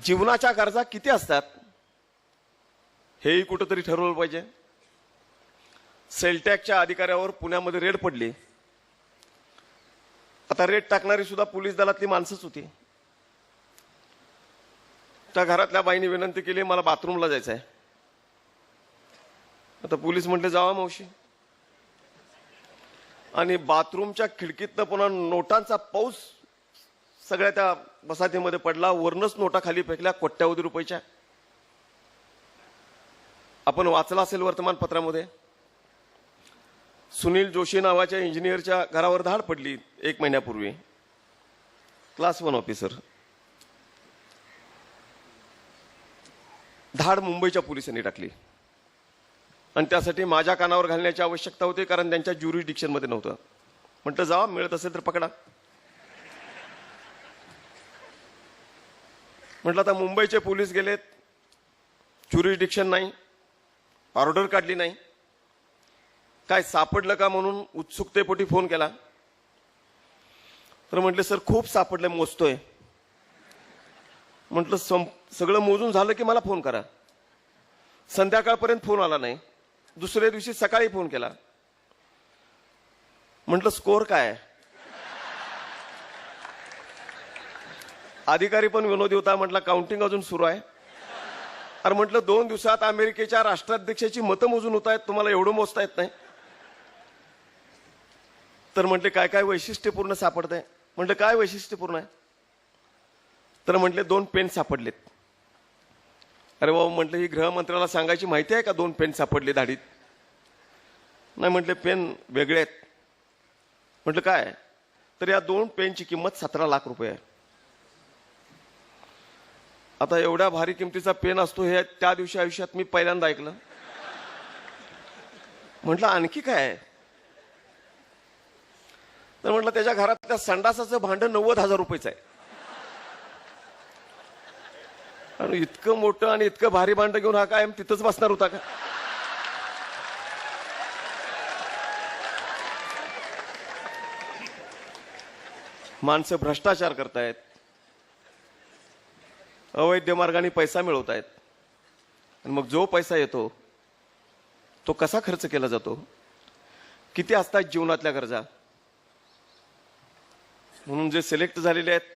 जीवनाच्या गरजा किती असतात हेही कुठेतरी ठरवलं पाहिजे. सेलटॅकच्या अधिकाऱ्यावर पुण्यामध्ये रेड पडली. आता रेड टाकणारी सुद्धा पोलीस दलातली माणसंच होती. त्या घरातल्या बाईने विनंती केली, मला बाथरूमला जायचं आहे. आता पोलीस म्हटले, जावा मावशी. आणि बाथरूमच्या खिडकीतनं पुन्हा नोटांचा पाऊस सगळ्या त्या वसाहतीमध्ये पडला. वरनच नोटा खाली फेकल्या कोट्यावधी रुपयाच्या. आपण वाचला असेल वर्तमानपत्रामध्ये. सुनील जोशी नावाच्या इंजिनियरच्या घरावर धाड पडली 1 महिन्यापूर्वी. Class 1 officer. धाड मुंबईच्या पोलिसांनी टाकली आणि त्यासाठी माझ्या कानावर घालण्याची आवश्यकता होती, कारण त्यांच्या ज्युरिडिक्शनमध्ये नव्हतं. म्हटलं जावा, मिळत असेल तर पकडा. म्हटलं आता मुंबईचे पोलीस गेलेत, ज्युरिडिक्शन नाही, ऑर्डर काढली नाही, काय सापडलं का म्हणून उत्सुकतेपोटी फोन केला. तर म्हटले सर खूप सापडलं, मोजतोय. म्हटलं सगळं मोजून झालं की मला फोन करा. संध्याकाळपर्यंत फोन आला नाही. दुसऱ्या दिवशी सकाळी फोन केला. म्हटलं स्कोर काय आहे. अधिकारी पण विनोदी होता. म्हटलं काउंटिंग अजून सुरू आहे. अरे म्हटलं 2 दिवसात अमेरिकेच्या राष्ट्राध्यक्षाची मतं मोजून होत आहेत, तुम्हाला एवढं मोजता येत नाही. तर म्हटले काय काय वैशिष्ट्यपूर्ण सापडतंय. म्हटलं काय वैशिष्ट्यपूर्ण आहे. तर म्हटले 2 पेन सापडलेत. अरे बाबा म्हटलं ही गृहमंत्र्याला सांगायची माहिती आहे का 2 पेन सापडले दाढीत. नाही म्हटले पेन वेगळे आहेत. म्हटलं काय. तर या 2 पेनची किंमत 17 लाख रुपये आहे. आता एवढ्या भारी किमतीचा पेन असतो हे त्या दिवशी आयुष्यात मी पहिल्यांदा ऐकलं. म्हटलं आणखी काय आहे. तर म्हटलं त्याच्या घरातल्या संडासाचं भांडं 90,000 रुपयाचं आहे. आणि इतकं मोठं आणि इतकं भारी भांडं घेऊन हा कायम तिथंच बसणार होता का. माणसं भ्रष्टाचार करतायत, अवैध मार्गाने पैसा मिळवत आहेत. आणि मग जो पैसा येतो तो कसा खर्च केला जातो, किती असतात जीवनातल्या गरजा. म्हणून जे सिलेक्ट झालेले आहेत